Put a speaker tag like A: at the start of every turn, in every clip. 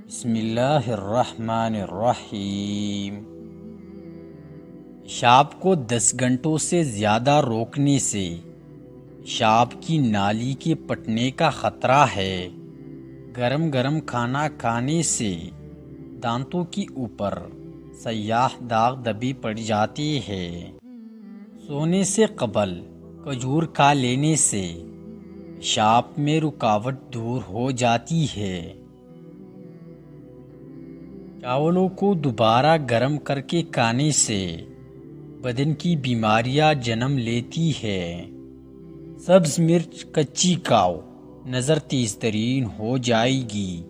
A: بسم اللہ الرحمن الرحیم۔ پیشاب کو 10 گھنٹوں سے زیادہ روکنے سے پیشاب کی نالی کے پھٹنے کا خطرہ ہے۔ گرم گرم کھانا کھانے سے دانتوں کے اوپر سیاہ داغ دبے پڑ جاتے ہیں۔ سونے سے قبل کھجور کھا لینے سے پیشاب میں رکاوٹ دور ہو جاتی ہے۔ چاولوں کو دوبارہ گرم کر کے کھانے سے بدن کی بیماریاں جنم لیتی ہیں۔ سبز مرچ کچی کھاؤ، نظر تیز ترین ہو جائے گی۔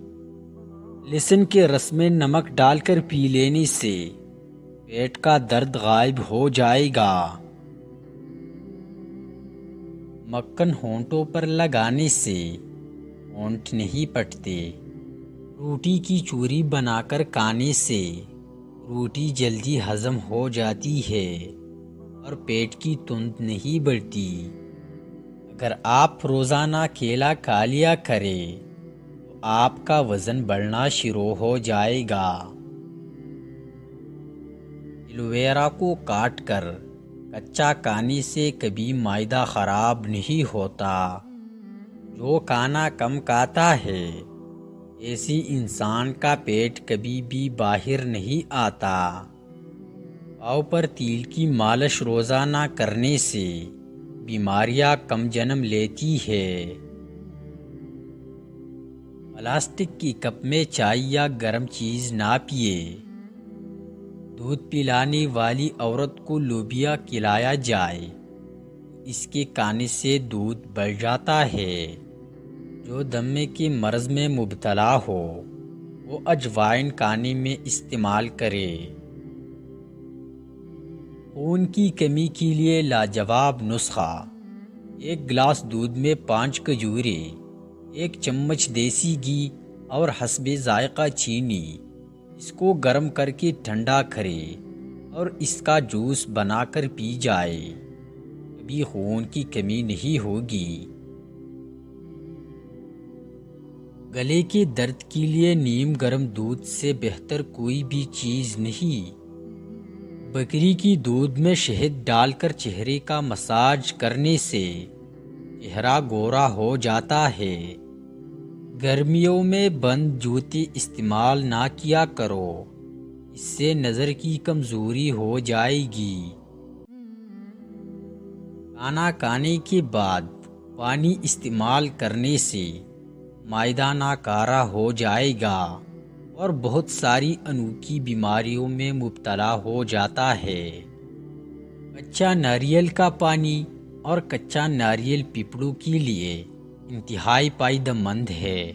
A: لہسن کے رس میں نمک ڈال کر پی لینے سے پیٹ کا درد غائب ہو جائے گا۔ مکھن ہونٹوں پر لگانے سے ہونٹ نہیں پھٹتے۔ روٹی کی چوری بنا کر کھانے سے روٹی جلدی ہضم ہو جاتی ہے اور پیٹ کی تند نہیں بڑھتی۔ اگر آپ روزانہ کیلا کھا لیا کریں تو آپ کا وزن بڑھنا شروع ہو جائے گا۔ ایلو ویرا کو کاٹ کر کچا کھانے سے کبھی معدہ خراب نہیں ہوتا۔ جو کھانا کم کھاتا ہے ایسی انسان کا پیٹ کبھی بھی باہر نہیں آتا۔ پاؤں پر تیل کی مالش روزانہ کرنے سے بیماریاں کم جنم لیتی ہے۔ پلاسٹک کی کپ میں چائے یا گرم چیز نہ پیے۔ دودھ پلانے والی عورت کو لوبیا کھلایا جائے، اس کے کھانے سے دودھ بڑھ جاتا ہے۔ جو دمے کے مرض میں مبتلا ہو وہ اجوائن کھانے میں استعمال کرے۔ خون کی کمی کے لیے لاجواب نسخہ: 1 گلاس دودھ میں 5 کھجوریں، 1 چمچ دیسی گھی اور حسب ذائقہ چینی۔ اس کو گرم کر کے ٹھنڈا کرے اور اس کا جوس بنا کر پی جائے۔ کبھی خون کی کمی نہیں ہوگی۔ گلے کے درد کے لیے نیم گرم دودھ سے بہتر کوئی بھی چیز نہیں۔ بکری کی دودھ میں شہد ڈال کر چہرے کا مساج کرنے سے چہرہ گورا ہو جاتا ہے۔ گرمیوں میں بند جوتے استعمال نہ کیا کرو، اس سے نظر کی کمزوری ہو جائے گی۔ کھانا کھانے کے بعد پانی استعمال کرنے سے معدہ ناکارہ ہو جائے گا اور بہت ساری انوکھی بیماریوں میں مبتلا ہو جاتا ہے۔ کچا ناریل کا پانی اور کچا ناریل پھیپھڑوں کے لیے انتہائی فائدہ مند ہے۔